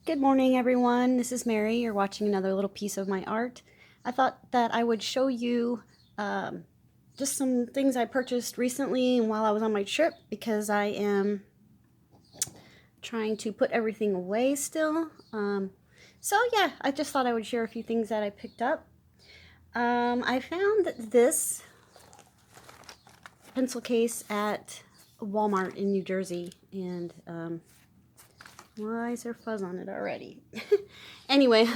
Good morning, everyone. This is Mary. You're watching another little piece of my art. I thought that I would show you just some things I purchased recently and while I was on my trip because I am trying to put everything away still. So yeah, I just thought I would share a few things that I picked up. I found this pencil case at Walmart in New Jersey, and why is there fuzz on it already? Anyway,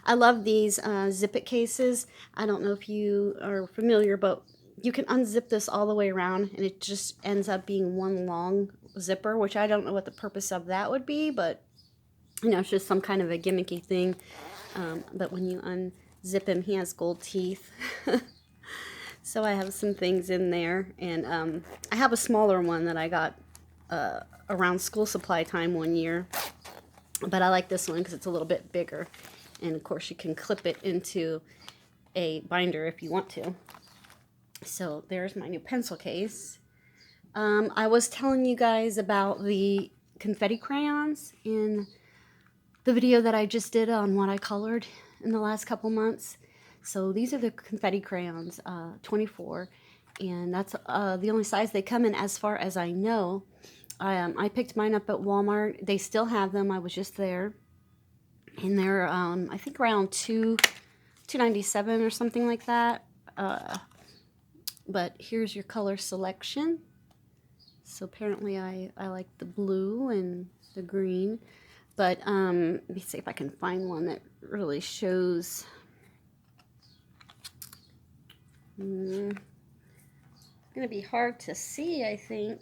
I love these zip-it cases. I don't know if you are familiar, but you can unzip this all the way around and it just ends up being one long zipper, which I don't know what the purpose of that would be, but you know, it's just some kind of a gimmicky thing. But when you unzip him, he has gold teeth. So I have some things in there, and I have a smaller one that I got around school supply time one year, but I like this one because it's a little bit bigger, and of course you can clip it into a binder if you want to. So there's my new pencil case. I was telling you guys about the confetti crayons in the video that I just did on what I colored in the last couple months. So these are the confetti crayons, 24, and that's the only size they come in as far as I know. I picked mine up at Walmart. They still have them. I was just there, and they're I think around $2.97 or something like that. But here's your color selection. So apparently I like the blue and the green, but let me see if I can find one that really shows. It's gonna be hard to see, I think,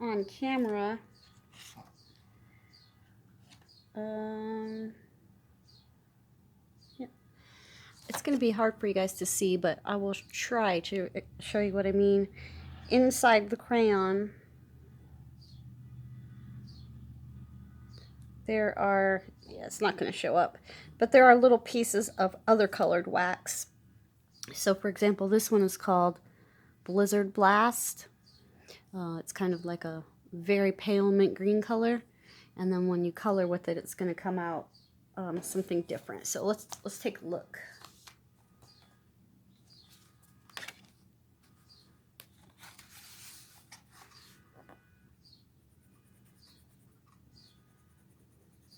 on camera. Yeah. It's gonna be hard for you guys to see, but I will try to show you what I mean. Inside the crayon, there are, yeah, it's not gonna show up, but there are little pieces of other colored wax. So for example, this one is called Blizzard Blast. It's kind of like a very pale mint green color, and then when you color with it, it's going to come out something different. So let's take a look.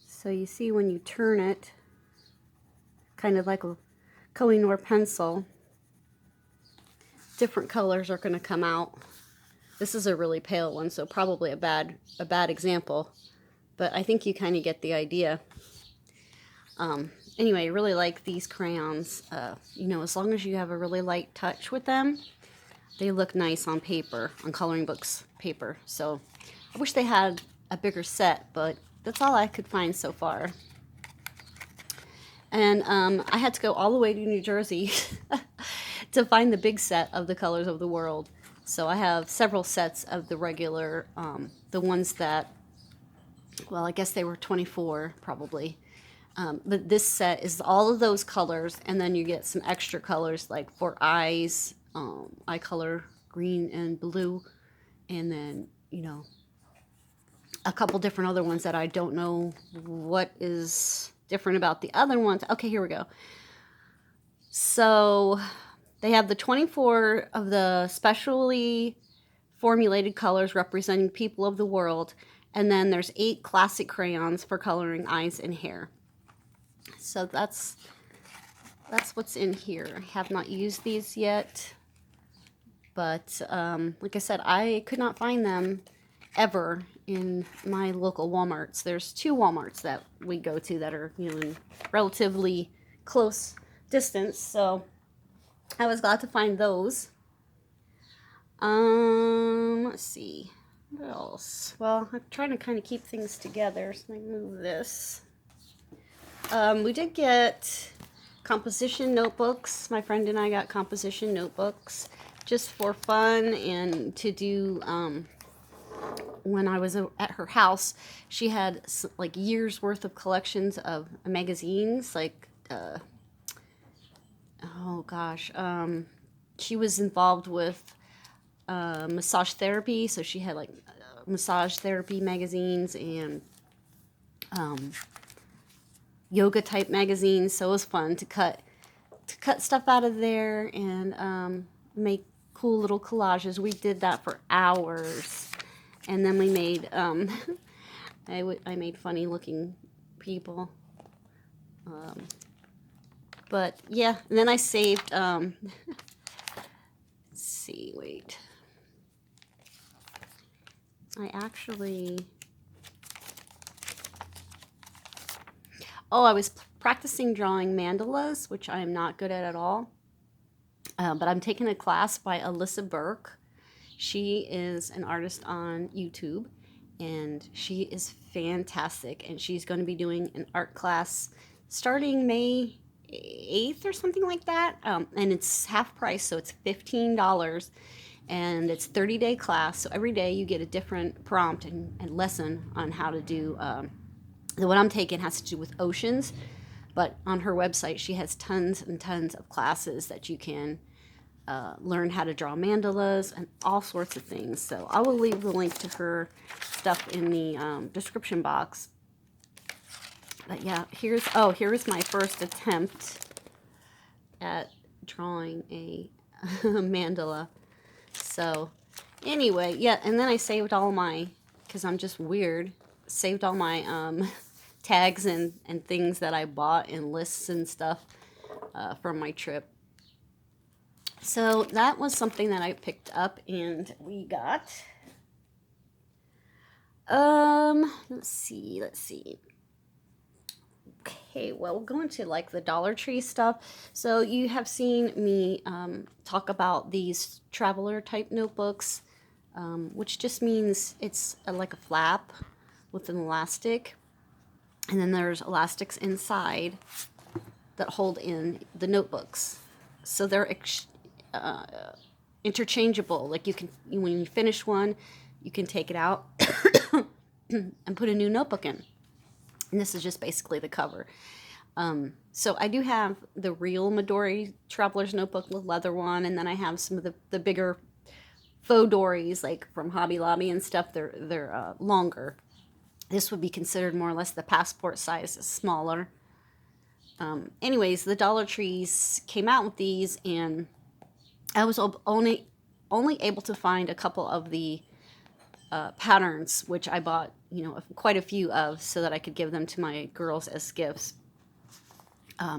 So you see when you turn it, kind of like a Kohinoor pencil, different colors are going to come out. This is a really pale one, so probably a bad example, but I think you kind of get the idea. Anyway, I really like these crayons. You know, as long as you have a really light touch with them, they look nice on paper, on coloring books paper. So I wish they had a bigger set, but that's all I could find so far. And I had to go all the way to New Jersey to find the big set of the Colors of the World. So I have several sets of the regular, the ones that, well, I guess they were 24 probably. But this set is all of those colors, and then you get some extra colors like for eyes, eye color, green and blue, and then, you know, a couple different other ones that I don't know what is different about the other ones. Okay, here we go. So they have the 24 of the specially formulated colors representing people of the world, and then there's 8 classic crayons for coloring eyes and hair. So that's what's in here. I have not used these yet, but like I said, I could not find them ever in my local Walmarts. There's 2 Walmarts that we go to that are, you know, in relatively close distance, so I was glad to find those. Let's see, what else? Well, I'm trying to kind of keep things together, so let me move this. We did get composition notebooks. My friend and I got composition notebooks just for fun and to do. When I was at her house, she had like years worth of collections of magazines, like oh gosh, she was involved with massage therapy, so she had like massage therapy magazines and yoga type magazines. So it was fun to cut stuff out of there and make cool little collages. We did that for hours, and then we made I made funny looking people. But yeah, and then I saved let's see, wait. I was practicing drawing mandalas, which I am not good at all. But I'm taking a class by Alisa Burke. She is an artist on YouTube, and she is fantastic. And she's going to be doing an art class starting May 8th or something like that. And it's half price, so it's $15. And it's 30-day class. So every day you get a different prompt and lesson on how to do. The one I'm taking has to do with oceans. But on her website, she has tons and tons of classes that you can learn how to draw mandalas and all sorts of things. So I will leave the link to her stuff in the description box. But yeah, here's my first attempt at drawing a mandala. So anyway, yeah, and then I saved all my, because I'm just weird, saved all my tags and things that I bought and lists and stuff from my trip. So that was something that I picked up, and we got, let's see. Okay, well, we'll go into like the Dollar Tree stuff. So you have seen me talk about these traveler type notebooks, which just means it's like a flap with an elastic, and then there's elastics inside that hold in the notebooks. So they're interchangeable. Like when you finish one, you can take it out and put a new notebook in. And this is just basically the cover. So I do have the real Midori Traveler's Notebook, the leather one, and then I have some of the bigger faux dories, like from Hobby Lobby and stuff. They're longer. This would be considered more or less the passport size, smaller. Anyways, the Dollar Trees came out with these, and I was only able to find a couple of the patterns, which I bought, quite a few of, so that I could give them to my girls as gifts.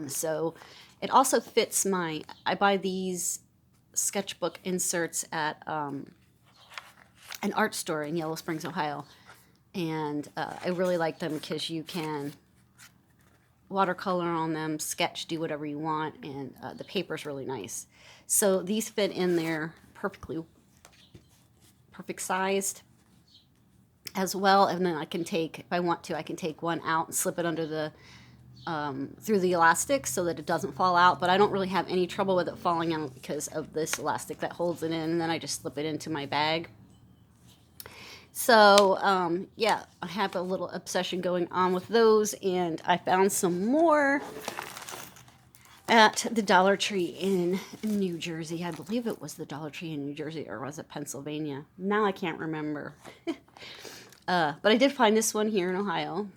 So it also fits I buy these sketchbook inserts at an art store in Yellow Springs, Ohio. And I really like them because you can watercolor on them, sketch, do whatever you want, and the paper's really nice. So these fit in there perfect sized as well. And then I can take, if I want to, I can take one out and slip it under the through the elastic so that it doesn't fall out. But I don't really have any trouble with it falling out because of this elastic that holds it in, and then I just slip it into my bag. So yeah, I have a little obsession going on with those, and I found some more at the Dollar Tree in New Jersey. I believe it was the Dollar Tree in New Jersey, or was it Pennsylvania? Now I can't remember. But I did find this one here in Ohio.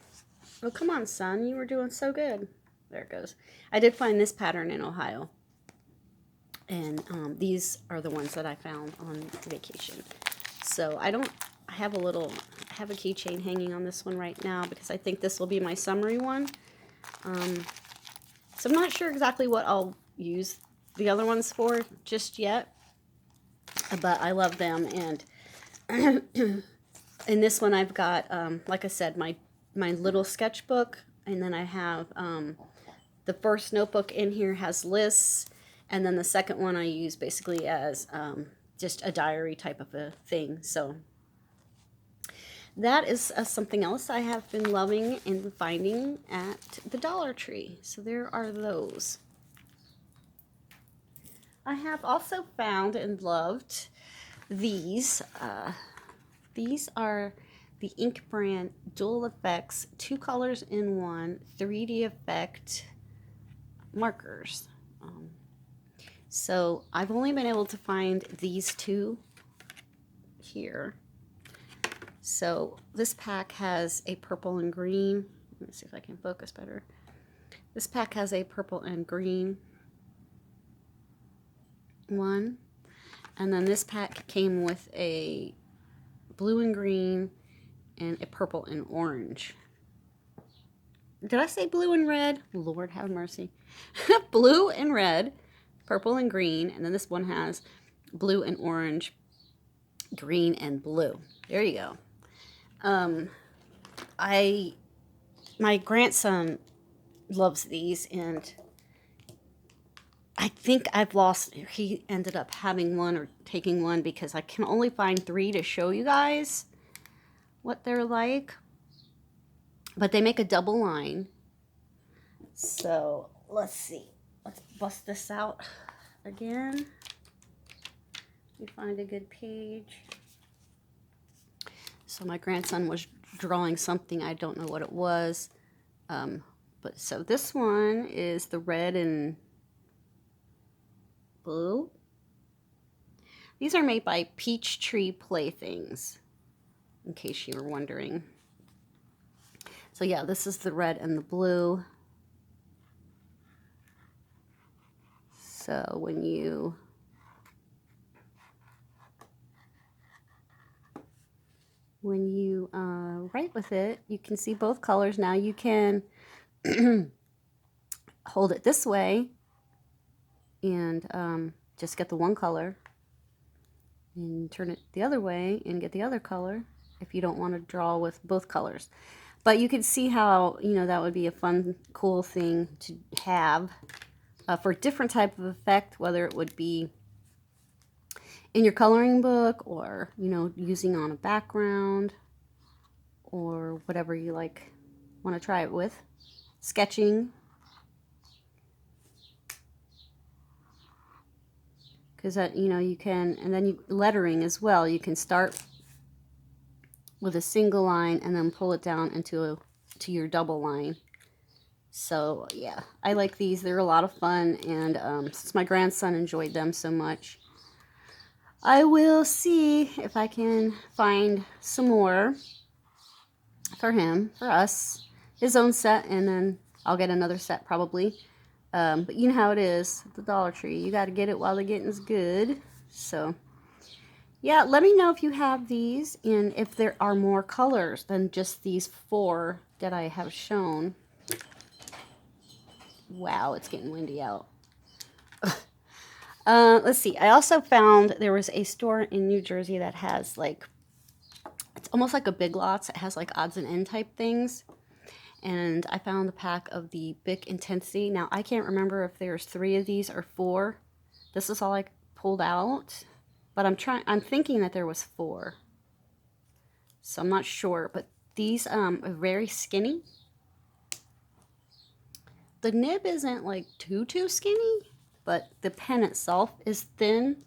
Oh, come on, son. You were doing so good. There it goes. I did find this pattern in Ohio. And these are the ones that I found on vacation. So I have a keychain hanging on this one right now because I think this will be my summary one. So I'm not sure exactly what I'll use the other ones for just yet, but I love them. And in this one I've got, like I said, my little sketchbook, and then I have the first notebook in here has lists, and then the second one I use basically as just a diary type of a thing. So that is something else I have been loving and finding at the Dollar Tree. So there are those. I have also found and loved these. These are the Ink brand Dual Effects 2 colors in 1 3D effect markers. So I've only been able to find these two here. So this pack has a purple and green. Let me see if I can focus better. This pack has a purple and green one. And then this pack came with a blue and green and a purple and orange. Did I say blue and red? Lord have mercy. Blue and red, purple and green, and then this one has blue and orange, green and blue. There you go. My grandson loves these, and I think he ended up having one or taking one because I can only find 3 to show you guys what they're like. But they make a double line. So let's see. Let's bust this out again. Let me find a good page. So my grandson was drawing something. I don't know what it was. But so this one is the red and blue. These are made by Peachtree Playthings, in case you were wondering. So yeah, this is the red and the blue. So when you write with it, you can see both colors. Now you can hold it this way and just get the one color, and turn it the other way and get the other color if you don't want to draw with both colors. But you can see how, that would be a fun, cool thing to have for a different type of effect, whether it would be in your coloring book or, using on a background or whatever you want to try it with. Sketching. Because that, you can, and then lettering as well. You can start with a single line and then pull it down into your double line. So yeah, I like these. They're a lot of fun, and since my grandson enjoyed them so much, I will see if I can find some more for him, for us, his own set, and then I'll get another set probably. But you know how it is at the Dollar Tree. You got to get it while the getting's good. So yeah, let me know if you have these and if there are more colors than just these 4 that I have shown. Wow, it's getting windy out. Let's see. I also found there was a store in New Jersey that has it's almost like a Big Lots. It has odds and end type things. And I found the pack of the Bic Intensity. Now, I can't remember if there's 3 of these or 4. This is all I pulled out. But I'm thinking that there was 4. So I'm not sure. But these are very skinny. The nib isn't too skinny, but the pen itself is thin.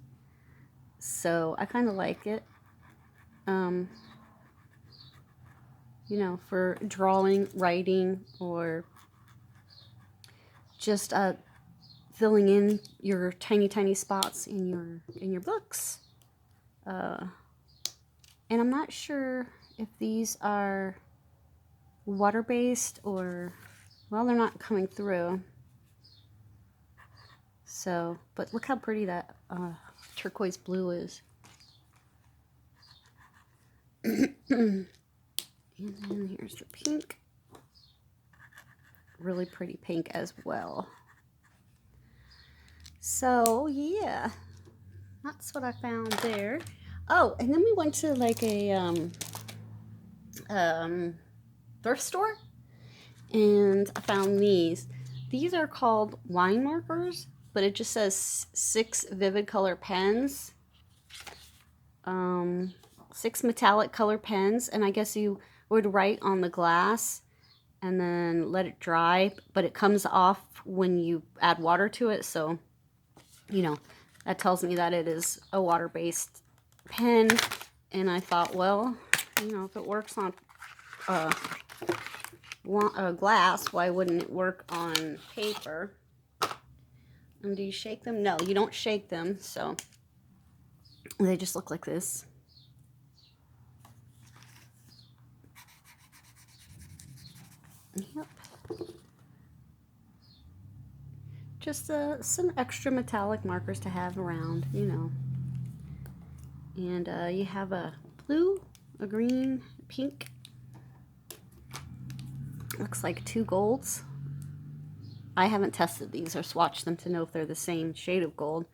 So I kind of like it. For drawing, writing, or just filling in your tiny spots in your books. And I'm not sure if these are water-based or, well, they're not coming through. So, but look how pretty that turquoise blue is. And then here's the pink. Really pretty pink as well. So, yeah. That's what I found there. Oh, and then we went to a thrift store. And I found these. These are called wine markers, but it just says 6 vivid color pens. 6 metallic color pens, and I guess you would write on the glass and then let it dry, but it comes off when you add water to it, so that tells me that it is a water-based pen. And I thought, well, if it works on glass, why wouldn't it work on paper? And do you shake them? No, you don't shake them, so they just look like this. Yep. just some extra metallic markers to have around, you know. And you have a blue, a green, pink. Looks like 2 golds. I haven't tested these or swatched them to know if they're the same shade of gold.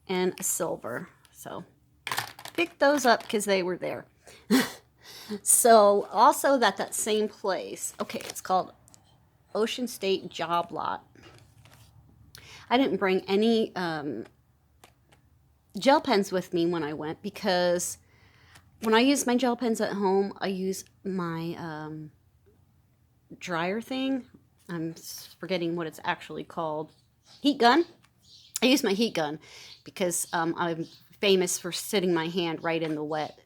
And a silver. So pick those up because they were there. So also that same place. Okay, it's called Ocean State Job Lot. I didn't bring any gel pens with me when I went because when I use my gel pens at home, I use my dryer thing. I'm forgetting what it's actually called. Heat gun. I use my heat gun because I'm famous for sitting my hand right in the wet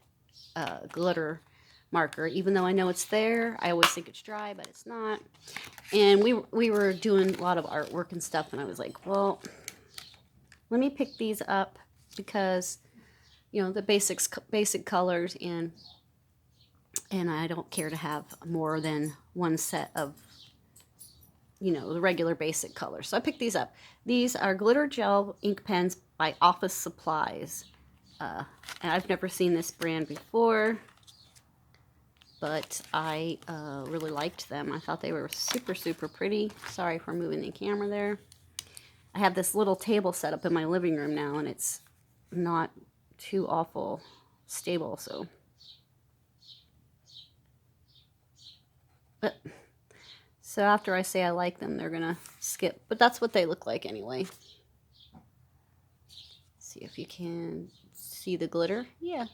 glitter marker. Even though I know it's there, I always think it's dry, but it's not. And we were doing a lot of artwork and stuff, and I was like, well, let me pick these up because, you know, the basic colors, and I don't care to have more than one set of, you know, the regular basic colors. So I picked these up. These are glitter gel ink pens by Office Supplies. And I've never seen this brand before, but I really liked them. I thought they were super, super pretty. Sorry for moving the camera there. I have this little table set up in my living room now, and it's not too awful stable, so. But, so after I say I like them, they're gonna skip. But that's what they look like anyway. See if you can see the glitter. Yeah.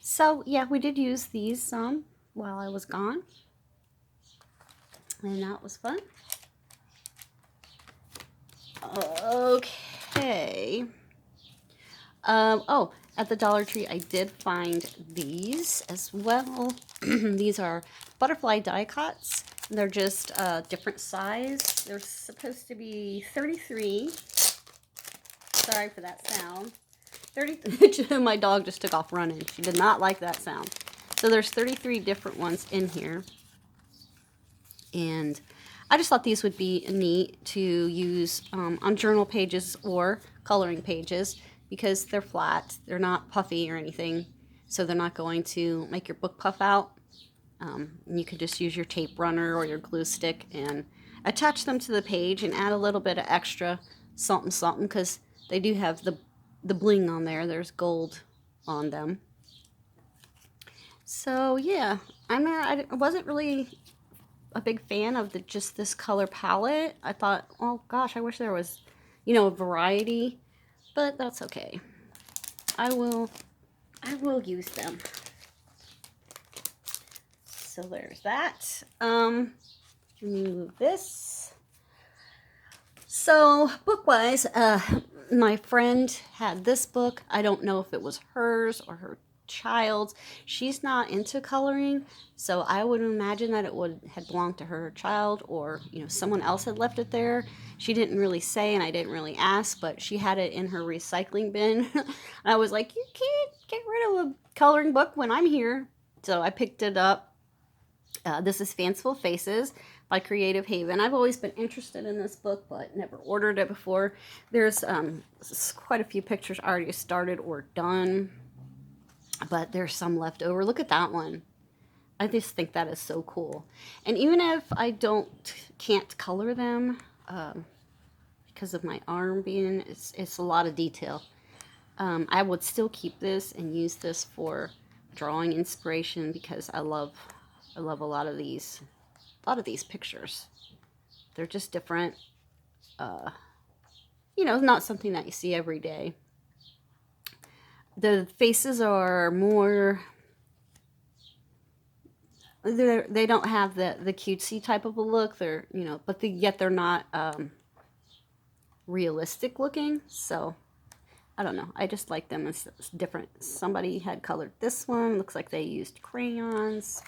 So, yeah, we did use these some while I was gone. And that was fun. Okay. Oh, at the Dollar Tree, I did find these as well. These are butterfly die cuts. They're just different size. They're supposed to be 33. Sorry for that sound. 30. My dog just took off running. She did not like that sound. So there's 33 different ones in here. And I just thought these would be neat to use on journal pages or coloring pages because they're flat. They're not puffy or anything. So they're not going to make your book puff out. And you could just use your tape runner or your glue stick and attach them to the page and add a little bit of extra something because they do have the bling on there. There's gold on them. So yeah, I wasn't really a big fan of just this color palette. I thought, oh gosh, I wish there was, you know, a variety, but that's okay. I will use them. So there's that. Let me move this. So book-wise, my friend had this book. I don't know if it was hers or her child's. She's not into coloring, so I would imagine that it had belonged to her child, or you know, someone else had left it there. She didn't really say, and I didn't really ask, but she had it in her recycling bin. And I was like, you can't get rid of a coloring book when I'm here. So I picked it up. This is Fanciful Faces by Creative Haven. I've always been interested in this book, but never ordered it before. There's quite a few pictures already started or done, but there's some left over. Look at that one. I just think that is so cool. And even if I can't color them because of my arm being, it's a lot of detail. I would still keep this and use this for drawing inspiration because I love a lot of these pictures. They're just different. You know, not something that you see every day. The faces are more, they don't have the cutesy type of a look. They're, you know, but yet they're not realistic looking. So I don't know. I just like them. It's different. Somebody had colored this one. Looks like they used crayons.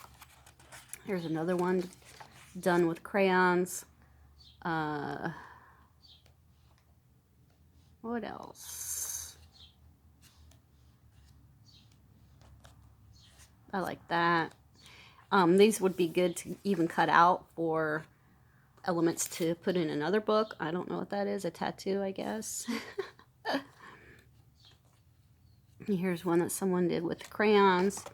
Here's another one done with crayons. What else? I like that. These would be good to even cut out for elements to put in another book. I don't know what that is. A tattoo, I guess. Here's one that someone did with crayons.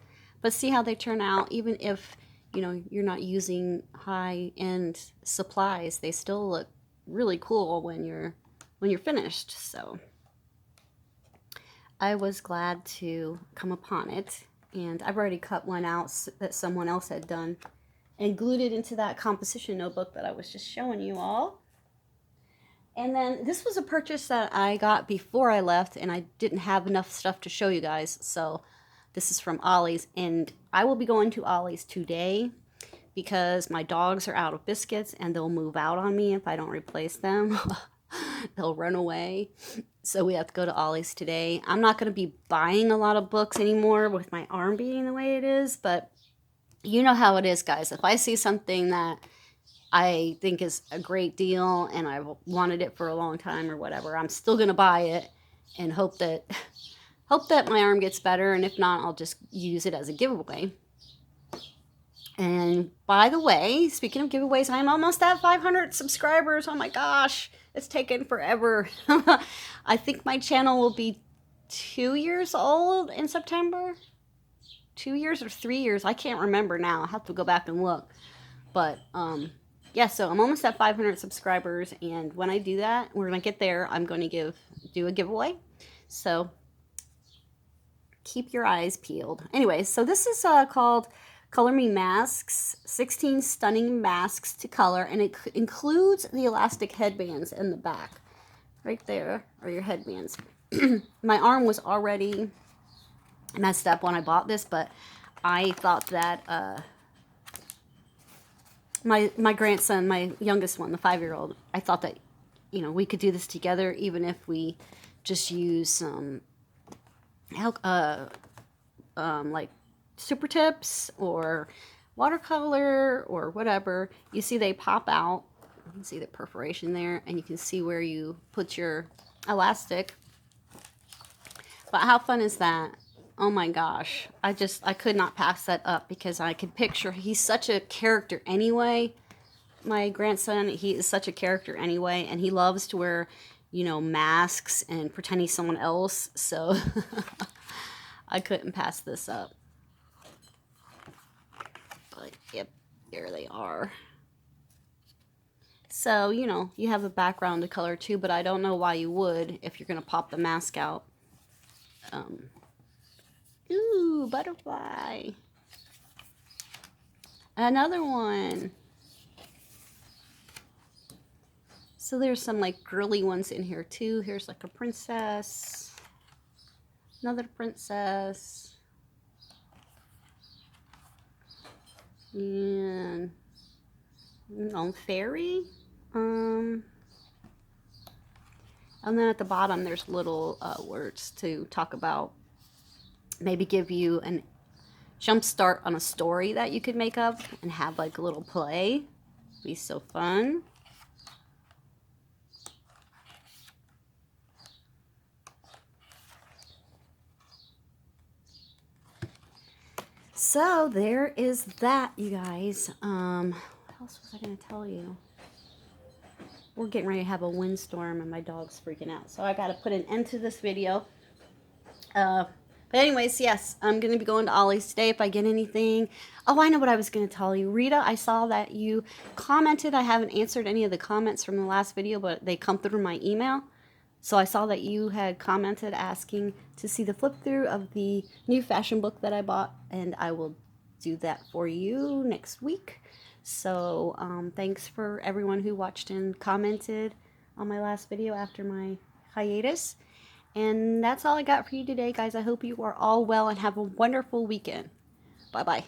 But see how they turn out. Even if, you know, you're not using high-end supplies, they still look really cool when you're finished. So I was glad to come upon it. And I've already cut one out that someone else had done and glued it into that composition notebook that I was just showing you all. And then this was a purchase that I got before I left, and I didn't have enough stuff to show you guys. So this is from Ollie's, and I will be going to Ollie's today because my dogs are out of biscuits and they'll move out on me if I don't replace them. They'll run away. So we have to go to Ollie's today. I'm not going to be buying a lot of books anymore with my arm being the way it is, but you know how it is, guys. If I see something that I think is a great deal and I've wanted it for a long time or whatever, I'm still going to buy it and hope that my arm gets better. And if not, I'll just use it as a giveaway. And by the way, speaking of giveaways, I'm almost at 500 subscribers. Oh my gosh, it's taken forever. I think my channel will be 2 years old in September. 2 years or 3 years, I can't remember now. I'll have to go back and look. But yeah, so I'm almost at 500 subscribers, and when I do that, when I get there, I'm going to do a giveaway. So keep your eyes peeled. Anyway, so this is called Color Me Masks, 16 stunning masks to color, and it includes the elastic headbands in the back. Right there are your headbands. My arm was already messed up when I bought this, but I thought that my grandson, my youngest one, the 5-year-old, I thought that, you know, we could do this together even if we just use some like super tips or watercolor or whatever. You see they pop out. You can see the perforation there, and you can see where you put your elastic. But how fun is that? Oh my gosh, I could not pass that up because I could picture, he's such a character anyway. My grandson, he is such a character anyway, and he loves to wear, you know, masks and pretend he's someone else. So I couldn't pass this up. But yep, there they are. So, you know, you have a background to color too, but I don't know why you would if you're going to pop the mask out. Ooh, butterfly. Another one. So there's some like girly ones in here too. Here's like a princess. Another princess. And fairy. And then at the bottom there's little words to talk about. Maybe give you a jump start on a story that you could make up and have like a little play. Be so fun. So there is that, you guys. What else was I going to tell you? We're getting ready to have a windstorm and my dog's freaking out. So I got to put an end to this video. But anyways, yes, I'm going to be going to Ollie's today if I get anything. Oh, I know what I was going to tell you. Rita, I saw that you commented. I haven't answered any of the comments from the last video, but they come through my email. So I saw that you had commented asking to see the flip through of the new fashion book that I bought, and I will do that for you next week. So thanks for everyone who watched and commented on my last video after my hiatus. And that's all I got for you today, guys. I hope you are all well and have a wonderful weekend. Bye-bye.